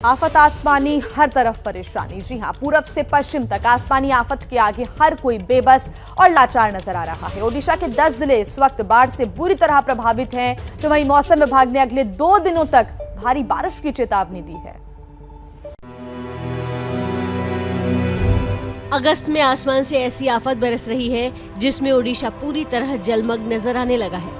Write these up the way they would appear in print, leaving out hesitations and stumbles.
आफत आसमानी, हर तरफ परेशानी। जी हां, पूरब से पश्चिम तक आसमानी आफत के आगे हर कोई बेबस और लाचार नजर आ रहा है। ओडिशा के 10 जिले इस वक्त बाढ़ से बुरी तरह प्रभावित हैं, तो वहीं मौसम विभाग ने अगले 2 दिनों तक भारी बारिश की चेतावनी दी है। अगस्त में आसमान से ऐसी आफत बरस रही है जिसमें ओडिशा पूरी तरह जलमग्न नजर आने लगा है।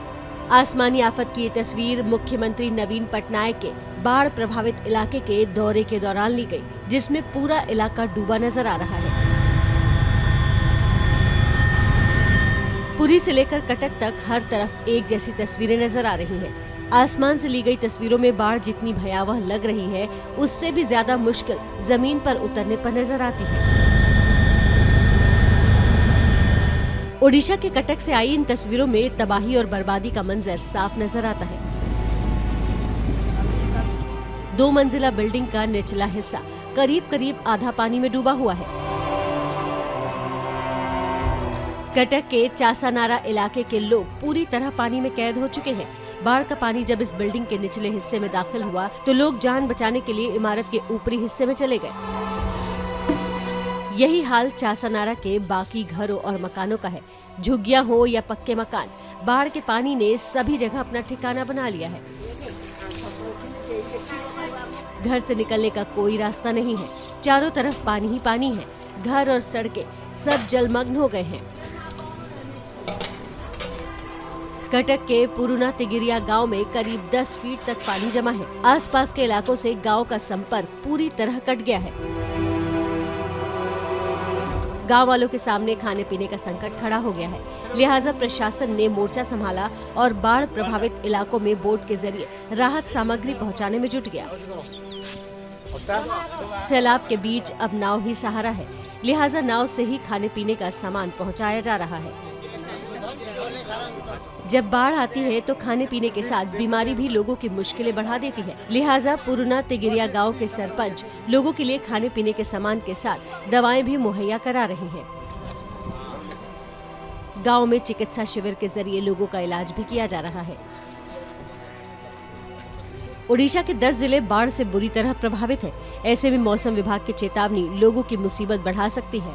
आसमानी आफत की ये तस्वीर मुख्यमंत्री नवीन पटनायक के बाढ़ प्रभावित इलाके के दौरे के दौरान ली गई, जिसमें पूरा इलाका डूबा नजर आ रहा है। पुरी से लेकर कटक तक हर तरफ एक जैसी तस्वीरें नजर आ रही हैं। आसमान से ली गई तस्वीरों में बाढ़ जितनी भयावह लग रही है, उससे भी ज्यादा मुश्किल जमीन पर उतरने पर नजर आती है। ओडिशा के कटक से आई इन तस्वीरों में तबाही और बर्बादी का मंजर साफ नजर आता है। 2 मंजिला बिल्डिंग का निचला हिस्सा करीब आधा पानी में डूबा हुआ है। कटक के चासानारा इलाके के लोग पूरी तरह पानी में कैद हो चुके हैं। बाढ़ का पानी जब इस बिल्डिंग के निचले हिस्से में दाखिल हुआ तो लोग जान बचाने के लिए इमारत के ऊपरी हिस्से में चले गए। यही हाल चासानारा के बाकी घरों और मकानों का है। झुग्गियां हो या पक्के मकान, बाढ़ के पानी ने सभी जगह अपना ठिकाना बना लिया है। घर से निकलने का कोई रास्ता नहीं है, चारों तरफ पानी ही पानी है। घर और सड़कें सब जलमग्न हो गए हैं। कटक के पुरुना तिगिरिया गांव में करीब 10 फीट तक पानी जमा है। आसपास के इलाकों से गांव का संपर्क पूरी तरह कट गया है। गांव वालों के सामने खाने पीने का संकट खड़ा हो गया है, लिहाजा प्रशासन ने मोर्चा संभाला और बाढ़ प्रभावित इलाकों में बोट के जरिए राहत सामग्री पहुंचाने में जुट गया। सैलाब के बीच अब नाव ही सहारा है, लिहाजा नाव से ही खाने पीने का सामान पहुंचाया जा रहा है। जब बाढ़ आती है तो खाने पीने के साथ बीमारी भी लोगों की मुश्किलें बढ़ा देती है, लिहाजा पुरुना तिगिरिया गांव के सरपंच लोगों के लिए खाने पीने के सामान के साथ दवाएं भी मुहैया करा रहे हैं। गांव में चिकित्सा शिविर के जरिए लोगों का इलाज भी किया जा रहा है। ओडिशा के 10 जिले बाढ़ से बुरी तरह प्रभावित हैं। ऐसे में मौसम विभाग की चेतावनी लोगों की मुसीबत बढ़ा सकती है।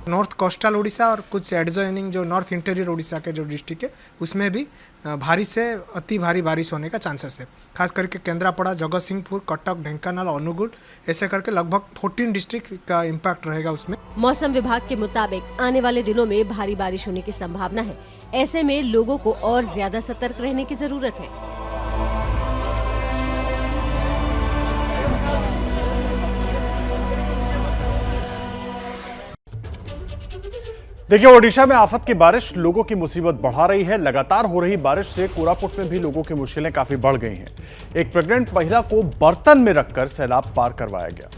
नॉर्थ कोस्टल उड़ीसा और कुछ एडजॉइनिंग जो नॉर्थ इंटीरियर उड़ीसा के जो डिस्ट्रिक्ट है उसमें भी भारी से अति भारी बारिश होने का चांसेस है। खास करके केंद्रापड़ा, जगतसिंहपुर, कटक, ढेंकानाल, अनुगुल ऐसे करके लगभग 14 डिस्ट्रिक्ट का इम्पैक्ट रहेगा उसमें। मौसम विभाग के मुताबिक आने वाले दिनों में भारी बारिश होने की संभावना है। ऐसे में लोगों को और ज्यादा सतर्क रहने की जरूरत है। देखिए, ओडिशा में आफत की बारिश लोगों की मुसीबत बढ़ा रही है। लगातार हो रही बारिश से कोरापुट में भी लोगों की मुश्किलें काफी बढ़ गई हैं। एक प्रेग्नेंट महिला को बर्तन में रखकर सैलाब पार करवाया गया।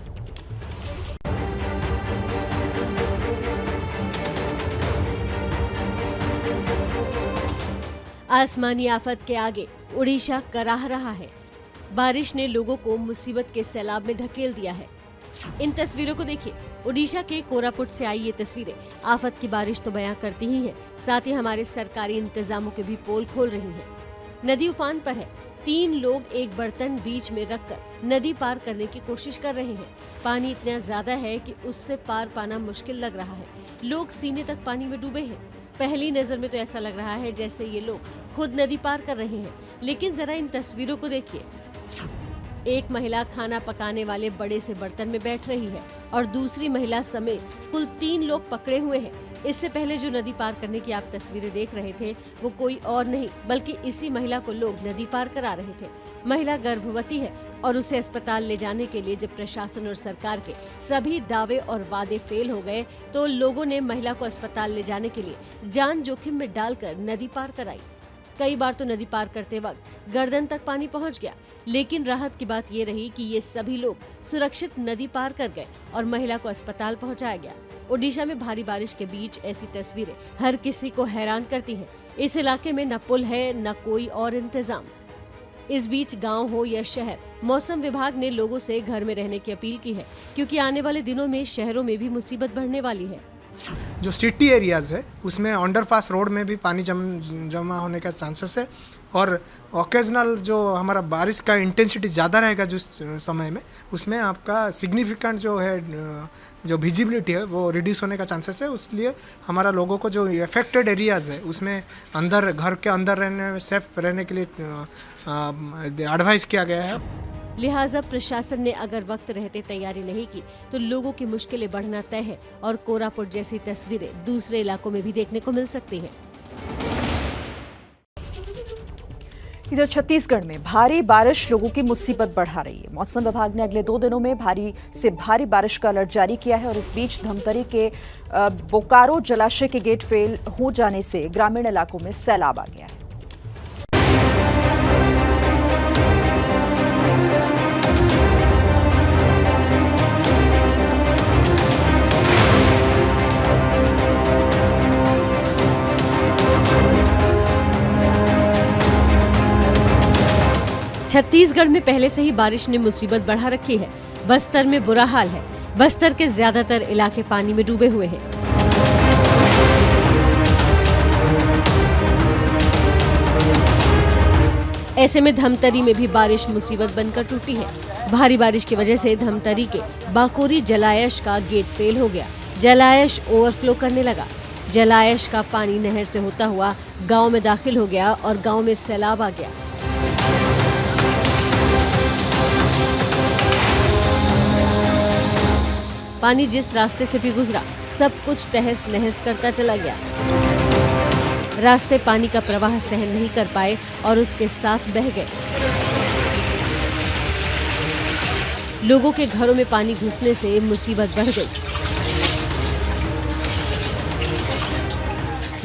आसमानी आफत के आगे ओडिशा कराह रहा है। बारिश ने लोगों को मुसीबत के सैलाब में धकेल दिया है। इन तस्वीरों को देखिए। ओडिशा के कोरापुट से आई ये तस्वीरें आफत की बारिश तो बयां करती ही है, साथ ही हमारे सरकारी इंतजामों के भी पोल खोल रही हैं। नदी उफान पर है। 3 लोग एक बर्तन बीच में रखकर नदी पार करने की कोशिश कर रहे हैं। पानी इतना ज्यादा है कि उससे पार पाना मुश्किल लग रहा है। लोग सीने तक पानी में डूबे हैं। पहली नजर में तो ऐसा लग रहा है जैसे ये लोग खुद नदी पार कर रहे हैं, लेकिन जरा इन तस्वीरों को देखिए। एक महिला खाना पकाने वाले बड़े से बर्तन में बैठ रही है और दूसरी महिला समेत कुल 3 लोग पकड़े हुए हैं। इससे पहले जो नदी पार करने की आप तस्वीरें देख रहे थे वो कोई और नहीं बल्कि इसी महिला को लोग नदी पार करा रहे थे। महिला गर्भवती है और उसे अस्पताल ले जाने के लिए जब प्रशासन और सरकार के सभी दावे और वादे फेल हो गए तो लोगों ने महिला को अस्पताल ले जाने के लिए जान जोखिम में डालकर नदी पार कराई। कई बार तो नदी पार करते वक्त गर्दन तक पानी पहुंच गया, लेकिन राहत की बात ये रही कि ये सभी लोग सुरक्षित नदी पार कर गए और महिला को अस्पताल पहुंचाया गया। ओडिशा में भारी बारिश के बीच ऐसी तस्वीरें हर किसी को हैरान करती हैं। इस इलाके में न पुल है न कोई और इंतजाम। इस बीच गांव हो या शहर, मौसम विभाग ने लोगों से घर में रहने की अपील की है, क्योंकि आने वाले दिनों में शहरों में भी मुसीबत बढ़ने वाली है। जो सिटी एरियाज है उसमें अंडरपास रोड में भी पानी जमा होने का चांसेस है और ओकेजनल जो हमारा बारिश का इंटेंसिटी ज़्यादा रहेगा जिस समय में, उसमें आपका सिग्निफिकेंट जो है जो विजिबिलिटी है वो रिड्यूस होने का चांसेस है। इसलिए हमारा लोगों को जो अफेक्टेड एरियाज़ है उसमें अंदर घर के अंदर रहने में सेफ रहने के लिए एडवाइस किया गया है। लिहाजा प्रशासन ने अगर वक्त रहते तैयारी नहीं की तो लोगों की मुश्किलें बढ़ना तय है और कोरापुट जैसी तस्वीरें दूसरे इलाकों में भी देखने को मिल सकती हैं। इधर छत्तीसगढ़ में भारी बारिश लोगों की मुसीबत बढ़ा रही है। मौसम विभाग ने अगले 2 दिनों में भारी से भारी बारिश का अलर्ट जारी किया है और इस बीच धमतरी के बोकारो जलाशय के गेट फेल हो जाने से ग्रामीण इलाकों में सैलाब आ गया है। छत्तीसगढ़ में पहले से ही बारिश ने मुसीबत बढ़ा रखी है। बस्तर में बुरा हाल है। बस्तर के ज्यादातर इलाके पानी में डूबे हुए हैं। ऐसे में धमतरी में भी बारिश मुसीबत बनकर टूटी है। भारी बारिश की वजह से धमतरी के बाकोरी जलायश का गेट फेल हो गया। जलायश ओवरफ्लो करने लगा। जलायश का पानी नहर से होता हुआ गांव में दाखिल हो गया और गांव में सैलाब आ गया। पानी जिस रास्ते से भी गुजरा सब कुछ तहस नहस करता चला गया। रास्ते पानी का प्रवाह सहन नहीं कर पाए और उसके साथ बह गए। लोगों के घरों में पानी घुसने से मुसीबत बढ़ गई।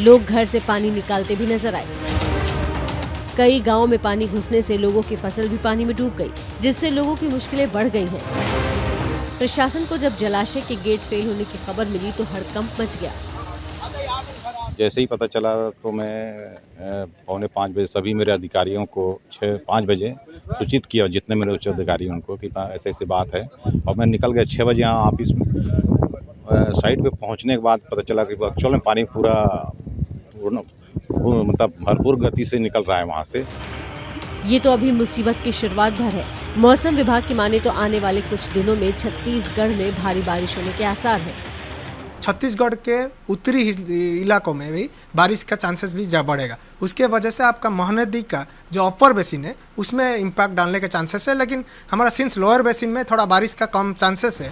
लोग घर से पानी निकालते भी नजर आए। कई गांवों में पानी घुसने से लोगों की फसल भी पानी में डूब गई, जिससे लोगों की मुश्किलें बढ़ गई हैं। प्रशासन को जब जलाशय के गेट फेल होने की खबर मिली तो हड़कंप मच गया। जैसे ही पता चला तो मैं 4:45 बजे सभी मेरे अधिकारियों को 5 बजे सूचित किया, जितने मेरे उच्च अधिकारी उनको, कि ऐसे ऐसी बात है। और मैं निकल गया 6 बजे यहाँ ऑफिस में। साइट पे पहुँचने के बाद पता चला कि एक्चुअल में पानी पूरा मतलब भरपूर गति से निकल रहा है वहाँ से। ये तो अभी मुसीबत की शुरुआत भर है। मौसम विभाग की माने तो आने वाले कुछ दिनों में छत्तीसगढ़ में भारी बारिश होने के आसार हैं। छत्तीसगढ़ के उत्तरी इलाकों में भी बारिश का चांसेस भी बढ़ेगा। उसके वजह से आपका महानदी का जो अपर बेसिन है उसमें इम्पैक्ट डालने के चांसेस है, लेकिन हमारा सिंस लोअर बेसिन में थोड़ा बारिश का कम चांसेस है।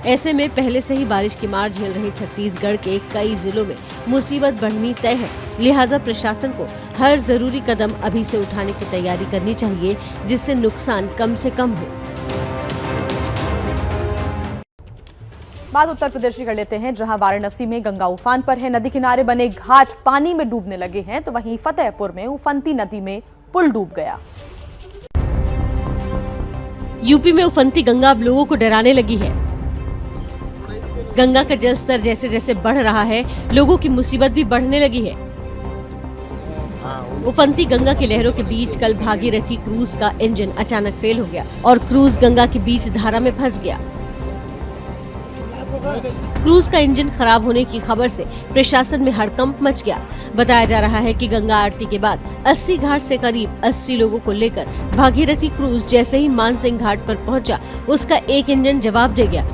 ऐसे में पहले से ही बारिश की मार झेल रहे छत्तीसगढ़ के कई जिलों में मुसीबत बढ़नी तय है। लिहाजा प्रशासन को हर जरूरी कदम अभी से उठाने की तैयारी करनी चाहिए, जिससे नुकसान कम से कम हो। बात उत्तर प्रदेश की कर लेते हैं, जहां वाराणसी में गंगा उफान पर है। नदी किनारे बने घाट पानी में डूबने लगे हैं, तो वहीं फतेहपुर में उफनती नदी में पुल डूब गया। यूपी में उफनती गंगा अब लोगों को डराने लगी है। गंगा का जलस्तर जैसे जैसे बढ़ रहा है, लोगों की मुसीबत भी बढ़ने लगी है। उफनती गंगा की लहरों के बीच कल भागीरथी क्रूज का इंजन अचानक फेल हो गया और क्रूज गंगा के बीच धारा में फंस गया। क्रूज का इंजन खराब होने की खबर से प्रशासन में हड़कंप मच गया। बताया जा रहा है कि गंगा आरती के बाद 80 घाट से करीब 80 लोगों को लेकर भागीरथी क्रूज जैसे ही मानसिंह घाट पर पहुंचा, उसका एक इंजन जवाब दे गया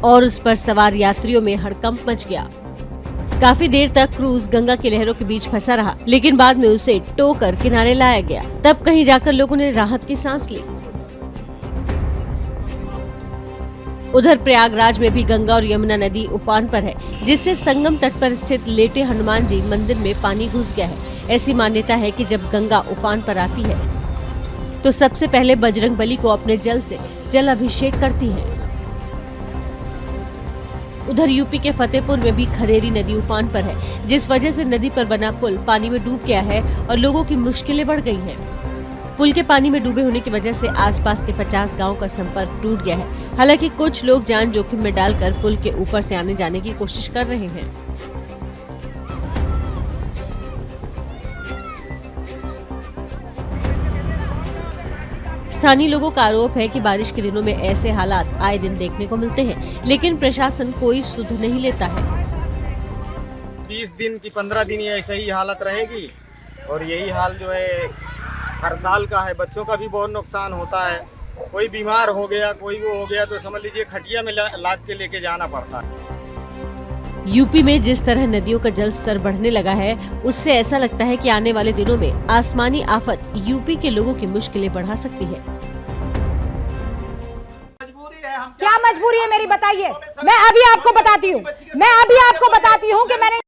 और उस पर सवार यात्रियों में हड़कंप मच गया। काफी देर तक क्रूज गंगा की लहरों के बीच फंसा रहा, लेकिन बाद में उसे टो कर किनारे लाया गया। तब कहीं जाकर लोगों ने राहत की सांस ली। उधर प्रयागराज में भी गंगा और यमुना नदी उफान पर है, जिससे संगम तट पर स्थित लेटे हनुमान जी मंदिर में पानी घुस गया है। ऐसी मान्यता है कि जब गंगा उफान पर आती है तो सबसे पहले बजरंगबली को अपने जल से जल अभिषेक करती है। उधर यूपी के फतेहपुर में भी खरेरी नदी उफान पर है, जिस वजह से नदी पर बना पुल पानी में डूब गया है और लोगों की मुश्किलें बढ़ गई हैं। पुल के पानी में डूबे होने की वजह से आसपास के 50 गांवों का संपर्क टूट गया है। हालांकि कुछ लोग जान जोखिम में डालकर पुल के ऊपर से आने जाने की कोशिश कर रहे हैं। स्थानीय लोगों का आरोप है कि बारिश के दिनों में ऐसे हालात आए दिन देखने को मिलते हैं, लेकिन प्रशासन कोई सुध नहीं लेता है। 20 दिन की 15 दिन ये ऐसे ही हालत रहेगी और यही हाल जो है हर साल का है। बच्चों का भी बहुत नुकसान होता है, कोई बीमार हो गया, कोई वो हो गया तो समझ लीजिए खटिया में लाद के लेके जाना पड़ता है। यूपी में जिस तरह नदियों का जल स्तर बढ़ने लगा है, उससे ऐसा लगता है कि आने वाले दिनों में आसमानी आफत यूपी के लोगों की मुश्किलें बढ़ा सकती है। क्या मजबूरी है मेरी, बताइए। मैं अभी आपको बताती हूँ कि मैंने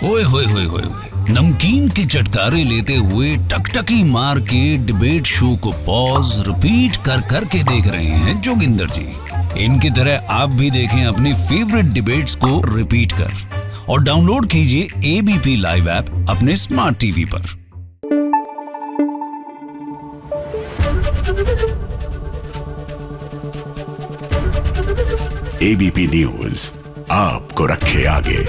ओए होए होए होए नमकीन के चटकारे लेते हुए टकटकी मार के डिबेट शो को पॉज रिपीट कर कर के देख रहे हैं जोगिंदर जी। इनकी तरह आप भी देखें अपनी फेवरेट डिबेट्स को रिपीट कर और डाउनलोड कीजिए एबीपी लाइव ऐप अपने स्मार्ट टीवी पर। एबीपी न्यूज आपको रखे आगे।